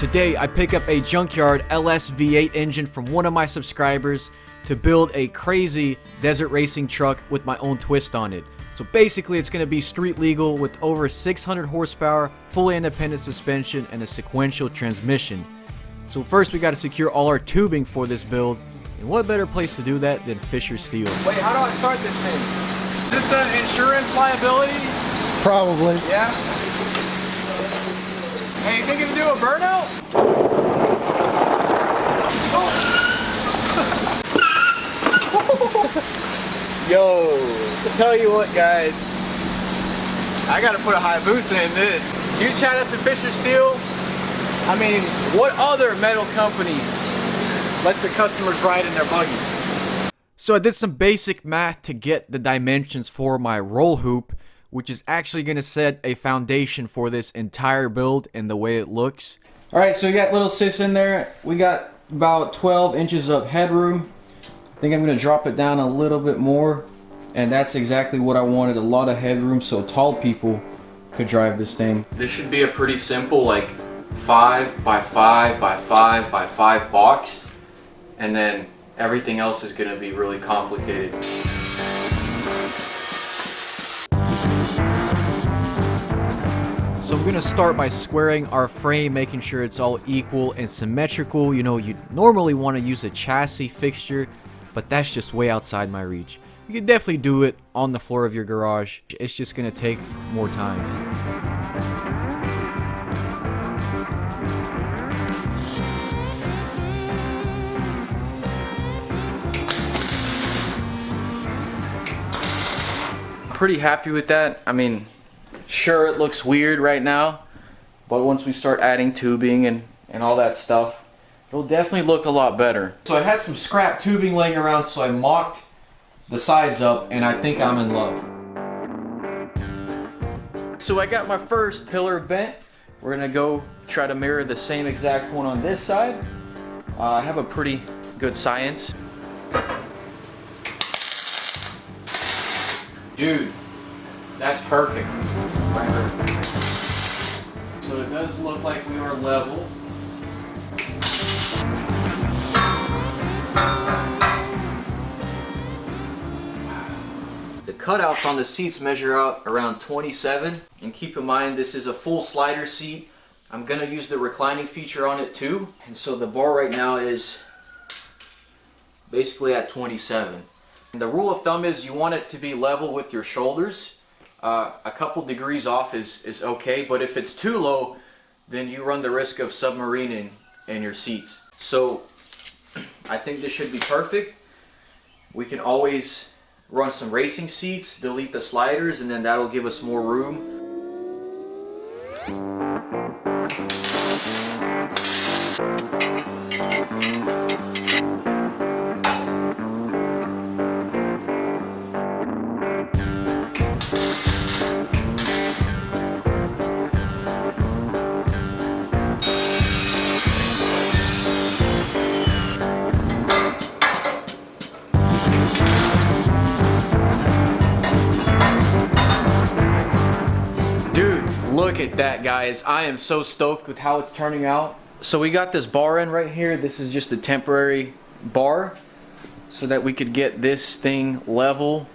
Today I pick up a junkyard LS V8 engine from one of my subscribers to build a crazy desert racing truck with my own twist on it. So basically it's going to be street legal with over 600 horsepower, fully independent suspension, and a sequential transmission. So first we got to secure all our tubing for this build, and what better place to do that than Fisher Steel. Wait, how do I start this thing? Is this an insurance liability? Probably. Yeah. Hey, you thinking to do a burnout? Oh. Yo, I'll tell you what, guys. I gotta put a Hayabusa in this. You shout out to Fisher Steel. I mean, what other metal company lets their customers ride in their buggy? So I did some basic math to get the dimensions for my roll hoop, which is actually going to set a foundation for this entire build and the way it looks. Alright, so we got little sis in there. We got about 12 inches of headroom. I think I'm going to drop it down a little bit more, and that's exactly what I wanted, a lot of headroom so tall people could drive this thing. This should be a pretty simple like 5 by 5 by 5 by 5 box, and then everything else is going to be really complicated. So I'm going to start by squaring our frame, making sure it's all equal and symmetrical. You know, you normally want to use a chassis fixture, but that's just way outside my reach. You can definitely do it on the floor of your garage. It's just going to take more time. Pretty happy with that. I mean, sure, it looks weird right now, but once we start adding tubing and all that stuff, it'll definitely look a lot better. So I had some scrap tubing laying around, so I mocked the sides up, and I think I'm in love. So I got my first pillar bent. We're gonna go try to mirror the same exact one on this side. I have a pretty good science. Dude, that's perfect. So it does look like we are level. The cutouts on the seats measure out around 27, and keep in mind this is a full slider seat. I'm gonna use the reclining feature on it too, and so the bar right now is basically at 27. And the rule of thumb is you want it to be level with your shoulders. A couple degrees off is okay, but if it's too low, then you run the risk of submarining in your seats. So I think this should be perfect. We can always run some racing seats, delete the sliders, and then that'll give us more room. Look at that, guys. I am so stoked with how it's turning out. So we got this bar in right here. This is just a temporary bar so that we could get this thing level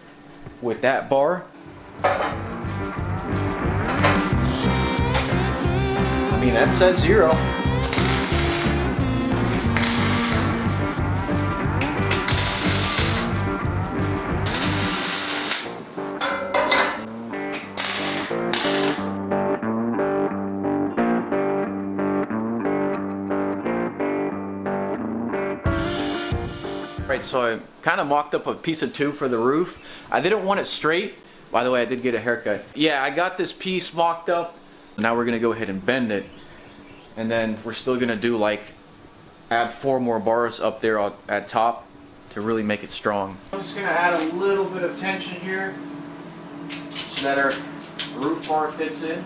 with that bar. I mean, that says 0. Right, so I kind of mocked up a piece of tube for the roof. I didn't want it straight. By the way, I did get a haircut. Yeah, I got this piece mocked up. Now we're gonna go ahead and bend it. And then we're still gonna do like, add 4 more bars up there at top to really make it strong. I'm just gonna add a little bit of tension here so that our roof bar fits in.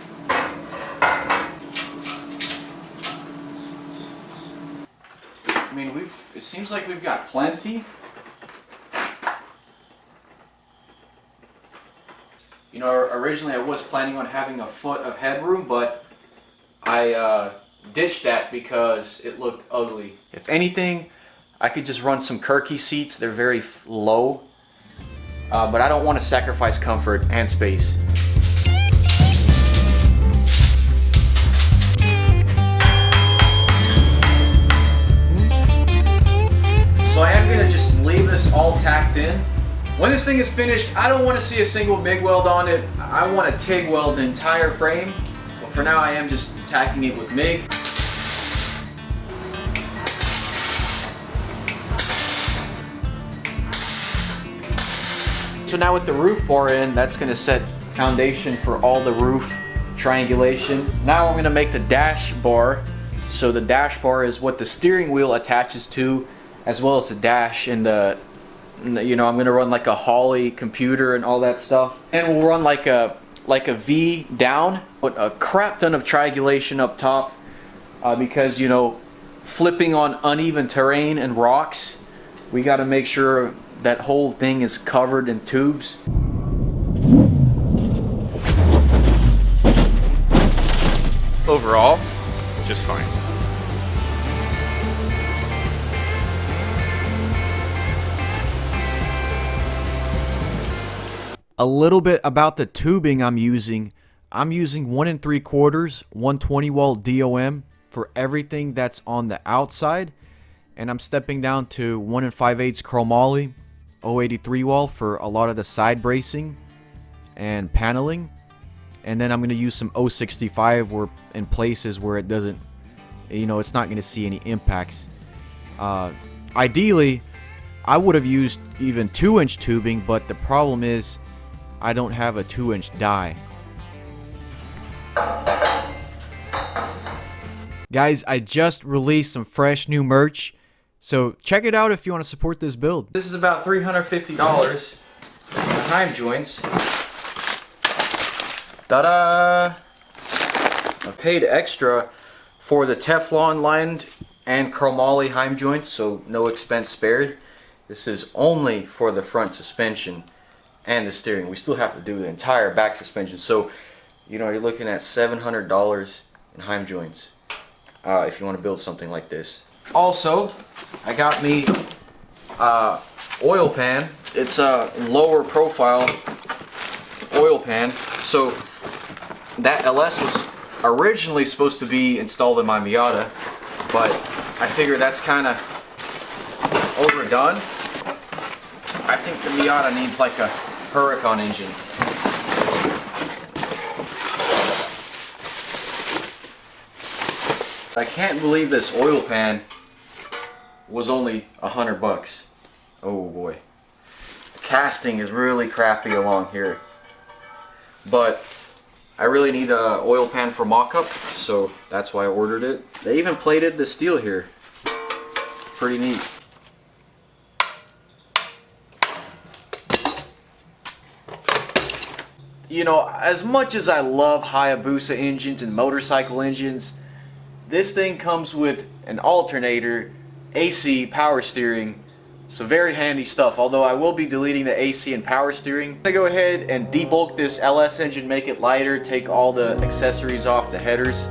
I mean, it seems like we've got plenty. You know, originally I was planning on having a foot of headroom, but I ditched that because it looked ugly. If anything, I could just run some Kirky seats. They're very low, but I don't want to sacrifice comfort and space. So I am going to just leave this all tacked in. When this thing is finished, I don't want to see a single MIG weld on it. I want to TIG weld the entire frame. But for now, I am just tacking it with MIG. So now with the roof bar in, that's going to set foundation for all the roof triangulation. Now we're going to make the dash bar. So the dash bar is what the steering wheel attaches to, as well as the dash and the, you know, I'm going to run like a Holly computer and all that stuff. And we'll run like a V down, put a crap ton of triangulation up top because, you know, flipping on uneven terrain and rocks, we got to make sure that whole thing is covered in tubes. Overall, just fine. A little bit about the tubing I'm using. I'm using 1 3/4, 120 wall DOM for everything that's on the outside. And I'm stepping down to 1 5/8 chromoly, 083 wall for a lot of the side bracing and paneling. And then I'm going to use some 065 where in places where it doesn't, you know, it's not going to see any impacts. Ideally, I would have used even 2-inch tubing, but the problem is I don't have a 2-inch die. Guys, I just released some fresh new merch, so check it out if you want to support this build. This is about $350. Heim joints. Ta-da! I paid extra for the Teflon lined and chromoly Heim joints, so no expense spared. This is only for the front suspension and the steering. We still have to do the entire back suspension, so you know, you're looking at $700 in Heim joints if you want to build something like this. Also, I got me oil pan. It's a lower profile oil pan. So that LS was originally supposed to be installed in my Miata, but I figure that's kind of overdone. I think the Miata needs like a Huracan engine. I can't believe this oil pan was only $100. Oh boy. The casting is really crappy along here. But I really need an oil pan for mockup, so that's why I ordered it. They even plated the steel here. Pretty neat. You know, as much as I love Hayabusa engines and motorcycle engines, this thing comes with an alternator, AC, power steering, so very handy stuff. Although I will be deleting the AC and power steering. I'm gonna go ahead and debulk this LS engine, make it lighter, take all the accessories off the headers.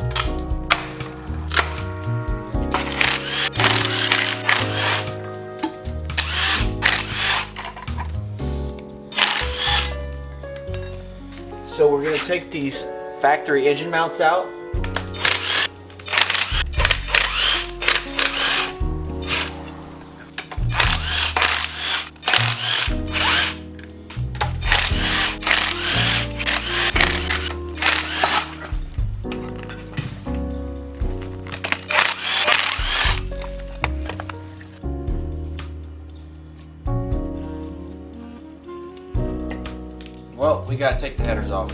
So we're going to take these factory engine mounts out. Well, we got to take the headers off.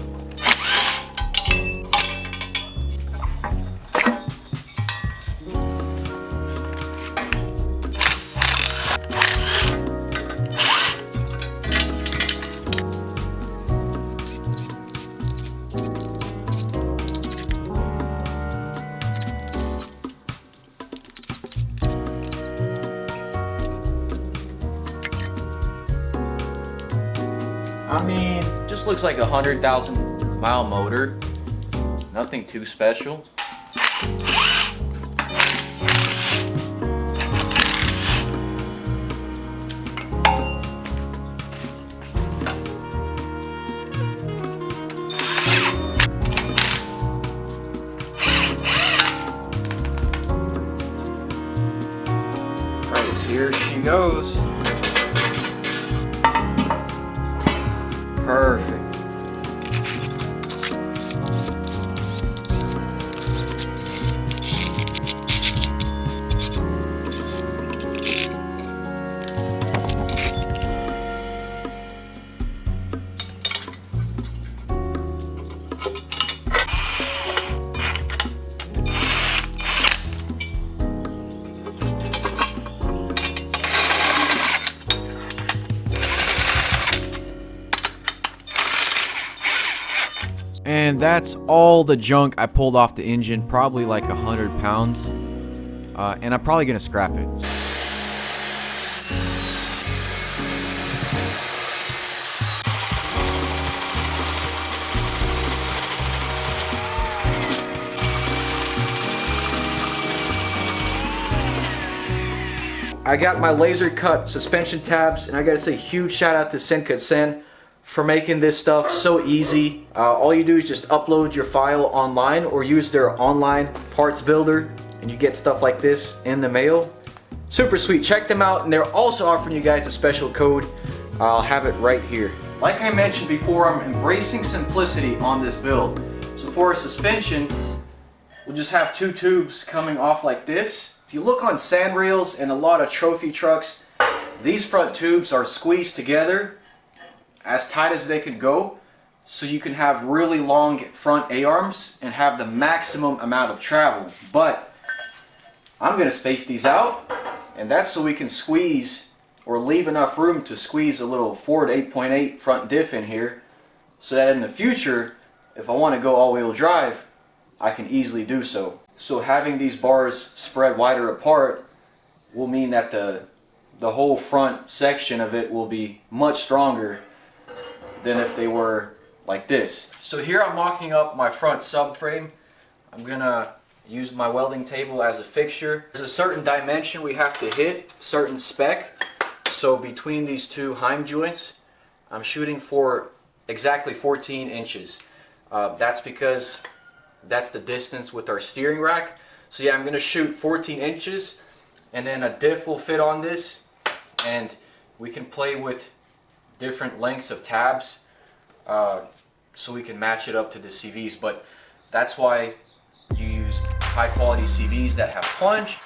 I mean, just looks like a 100,000 mile motor. Nothing too special. Here she goes. Perfect. And that's all the junk I pulled off the engine, probably like 100 pounds. And I'm probably gonna scrap it. I got my laser cut suspension tabs, and I gotta say huge shout out to Sen for making this stuff so easy. All you do is just upload your file online or use their online parts builder and you get stuff like this in the mail. Super sweet. Check them out, and they're also offering you guys a special code. I'll have it right here. Like I mentioned before, I'm embracing simplicity on this build. So for a suspension, we'll just have two tubes coming off like this. If you look on sand rails and a lot of trophy trucks, these front tubes are squeezed together as tight as they could go, so you can have really long front A-arms and have the maximum amount of travel. But I'm going to space these out, and that's so we can squeeze or leave enough room to squeeze a little Ford 8.8 front diff in here, so that in the future, if I want to go all-wheel drive, I can easily do so. So having these bars spread wider apart will mean that the whole front section of it will be much stronger than if they were like this. So here I'm mocking up my front subframe. I'm gonna use my welding table as a fixture. There's a certain dimension we have to hit, certain spec. So between these two heim joints, I'm shooting for exactly 14 inches. That's because that's the distance with our steering rack. So yeah, I'm gonna shoot 14 inches, and then a diff will fit on this, and we can play with different lengths of tabs so we can match it up to the CVs. But that's why you use high quality CVs that have plunge.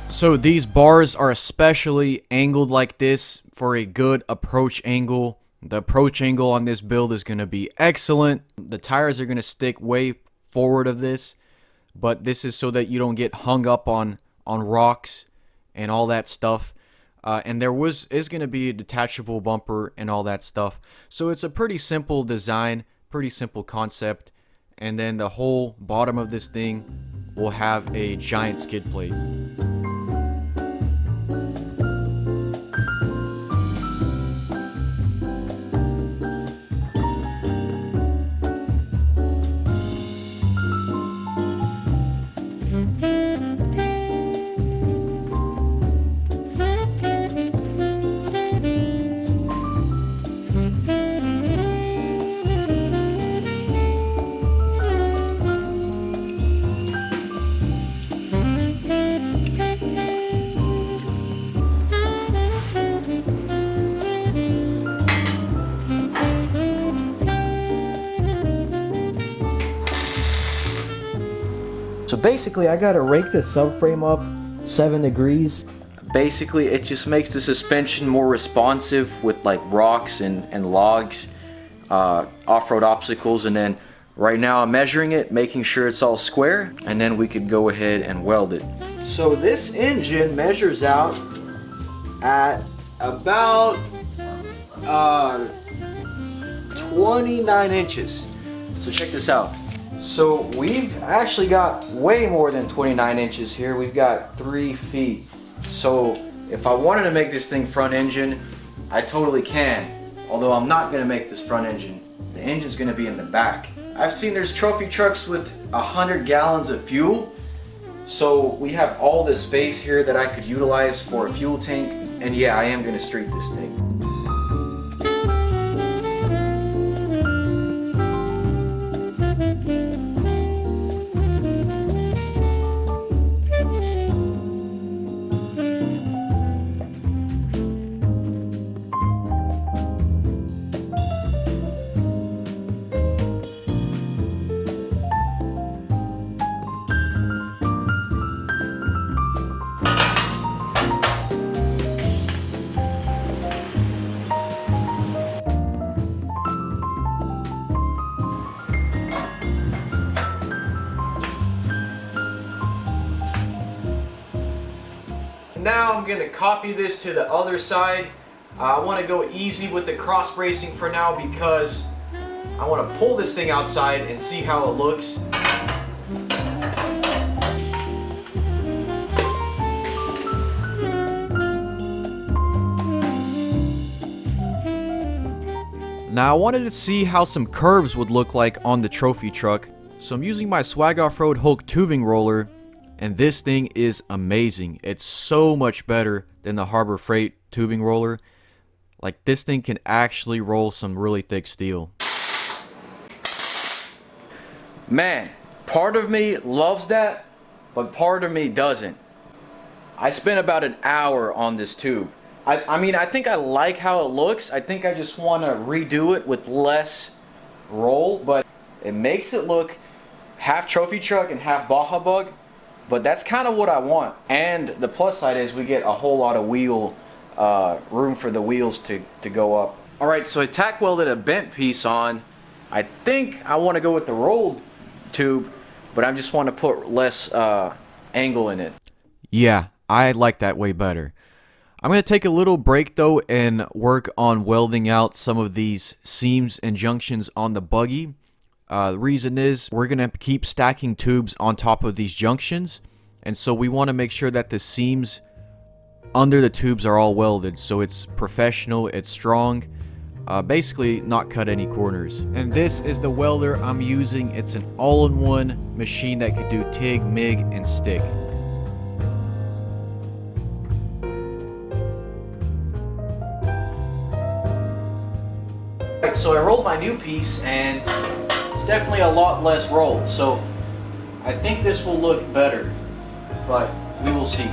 So these bars are especially angled like this for a good approach angle. The approach angle on this build is going to be excellent. The tires are going to stick way forward of this, but this is so that you don't get hung up on rocks and all that stuff. And there is going to be a detachable bumper and all that stuff. So it's a pretty simple design, pretty simple concept. And then the whole bottom of this thing will have a giant skid plate. So basically, I gotta rake the subframe up 7 degrees. Basically, it just makes the suspension more responsive with like rocks and logs, off-road obstacles, and then right now I'm measuring it, making sure it's all square, and then we could go ahead and weld it. So this engine measures out at about 29 inches. So check this out. So we've actually got way more than 29 inches here. We've got 3 feet. So if I wanted to make this thing front engine, I totally can. Although I'm not gonna make this front engine. The engine's gonna be in the back. I've seen there's trophy trucks with 100 gallons of fuel. So we have all this space here that I could utilize for a fuel tank. And yeah, I am gonna street this thing. Now I'm going to copy this to the other side. I want to go easy with the cross bracing for now because I want to pull this thing outside and see how it looks. Now I wanted to see how some curves would look like on the trophy truck, so I'm using my Swag Off-Road Hulk tubing roller, and this thing is amazing. It's so much better than the Harbor Freight tubing roller. Like, this thing can actually roll some really thick steel. Man, part of me loves that, but part of me doesn't. I spent about an hour on this tube. I mean, I think I like how it looks. I think I just want to redo it with less roll, but it makes it look half trophy truck and half Baja bug. But that's kind of what I want. And the plus side is we get a whole lot of wheel room for the wheels to go up. Alright, so I tack welded a bent piece on. I think I want to go with the rolled tube, but I just want to put less angle in it. Yeah, I like that way better. I'm going to take a little break though and work on welding out some of these seams and junctions on the Buggy. The reason is we're going to keep stacking tubes on top of these junctions, and so we want to make sure that the seams under the tubes are all welded so it's professional, it's strong, basically not cut any corners. And this is the welder I'm using. It's an all-in-one machine that could do TIG, MIG, and stick. Alright, so I rolled my new piece and it's definitely a lot less rolled, so I think this will look better, but we will see.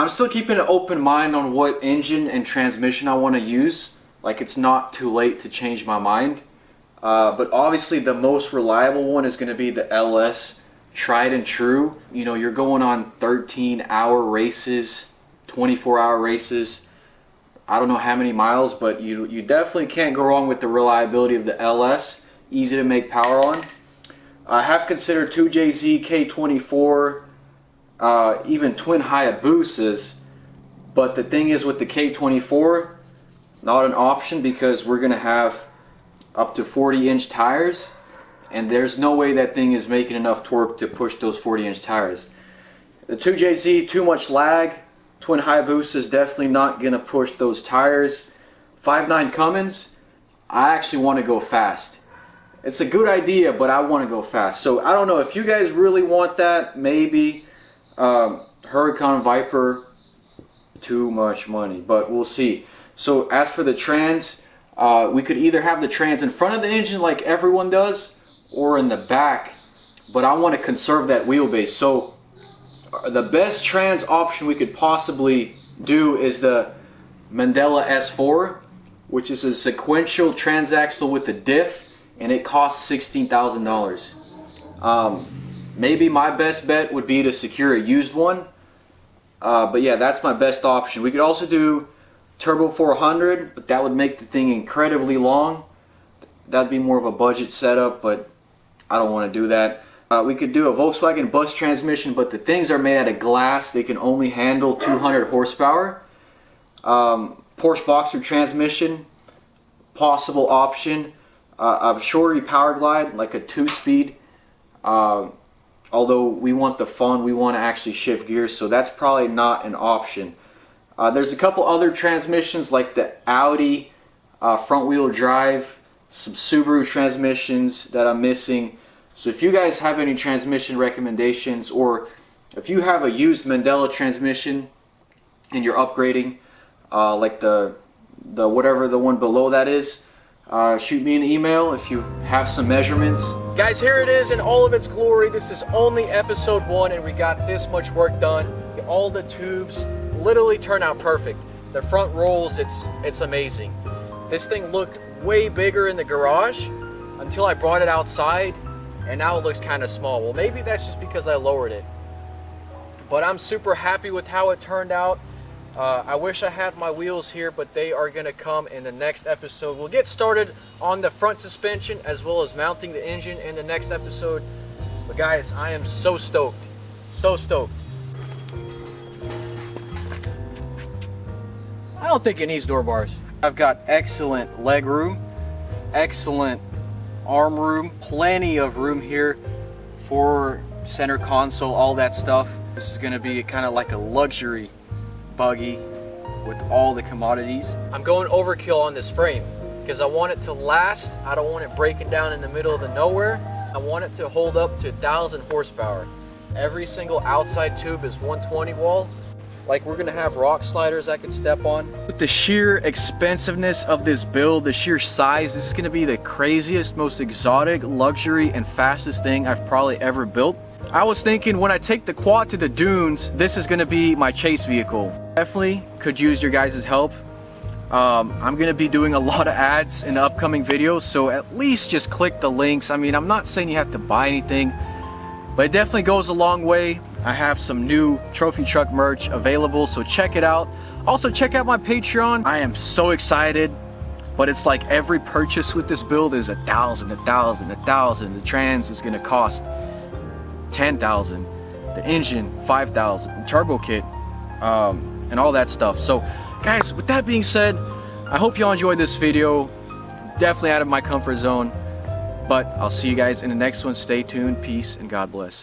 I'm still keeping an open mind on what engine and transmission I want to use. Like, it's not too late to change my mind. But obviously the most reliable one is going to be the LS, tried and true. You know, you're going on 13-hour races, 24-hour races. I don't know how many miles, but you definitely can't go wrong with the reliability of the LS. Easy to make power on. I have considered 2JZ, K24, even twin Hayabusas, but the thing is with the K24, not an option because we're going to have up to 40-inch tires, and there's no way that thing is making enough torque to push those 40-inch tires. The 2JZ, too much lag. Twin Hayabusa is definitely not going to push those tires. 5.9 Cummins, I actually want to go fast. It's a good idea, but I want to go fast. So I don't know if you guys really want that. Maybe Huracan Viper, too much money, but we'll see. So as for the trans, we could either have the trans in front of the engine like everyone does, or in the back, but I want to conserve that wheelbase. So the best trans option we could possibly do is the Mandela S4, which is a sequential transaxle with a diff, and it costs $16,000. Maybe my best bet would be to secure a used one, but yeah, that's my best option. We could also do Turbo 400, but that would make the thing incredibly long. That'd be more of a budget setup, but I don't want to do that. We could do a Volkswagen bus transmission, but the things are made out of glass. They can only handle 200 horsepower. Porsche Boxer transmission, possible option. A shorty power glide, like a 2-speed. Although we want the fun, we want to actually shift gears, so that's probably not an option. There's a couple other transmissions like the Audi front wheel drive, some Subaru transmissions that I'm missing. So if you guys have any transmission recommendations, or if you have a used Mandela transmission and you're upgrading, like the whatever the one below that is, shoot me an email if you have some measurements. Guys, here it is in all of its glory. This is only episode 1 and we got this much work done. All the tubes literally turn out perfect. The front rolls, it's amazing. This thing looked way bigger in the garage until I brought it outside, and now it looks kind of small. Well, maybe that's just because I lowered it. But I'm super happy with how it turned out. I wish I had my wheels here, but they are going to come in the next episode. We'll get started on the front suspension as well as mounting the engine in the next episode. But guys, I am so stoked. So stoked. I don't think it needs door bars. I've got excellent leg room, excellent arm room, plenty of room here for center console, all that stuff. This is going to be kind of like a luxury buggy with all the commodities. I'm going overkill on this frame because I want it to last. I don't want it breaking down in the middle of the nowhere. I want it to hold up to 1,000 horsepower. Every single outside tube is 120 wall. Like, we're gonna have rock sliders I can step on. With the sheer expensiveness of this build, the sheer size, this is gonna be the craziest, most exotic, luxury, and fastest thing I've probably ever built. I was thinking when I take the quad to the dunes, this is gonna be my chase vehicle. Definitely could use your guys' help. I'm gonna be doing a lot of ads in the upcoming videos, so at least just click the links. I mean, I'm not saying you have to buy anything, but it definitely goes a long way. I have some new trophy truck merch available, so check it out. Also, check out my Patreon. I am so excited, but it's like every purchase with this build is $1,000, $1,000, $1,000. The trans is gonna cost $10,000. The engine, $5,000. Turbo kit, and all that stuff. So, guys, with that being said, I hope y'all enjoyed this video. Definitely out of my comfort zone, but I'll see you guys in the next one. Stay tuned. Peace and God bless.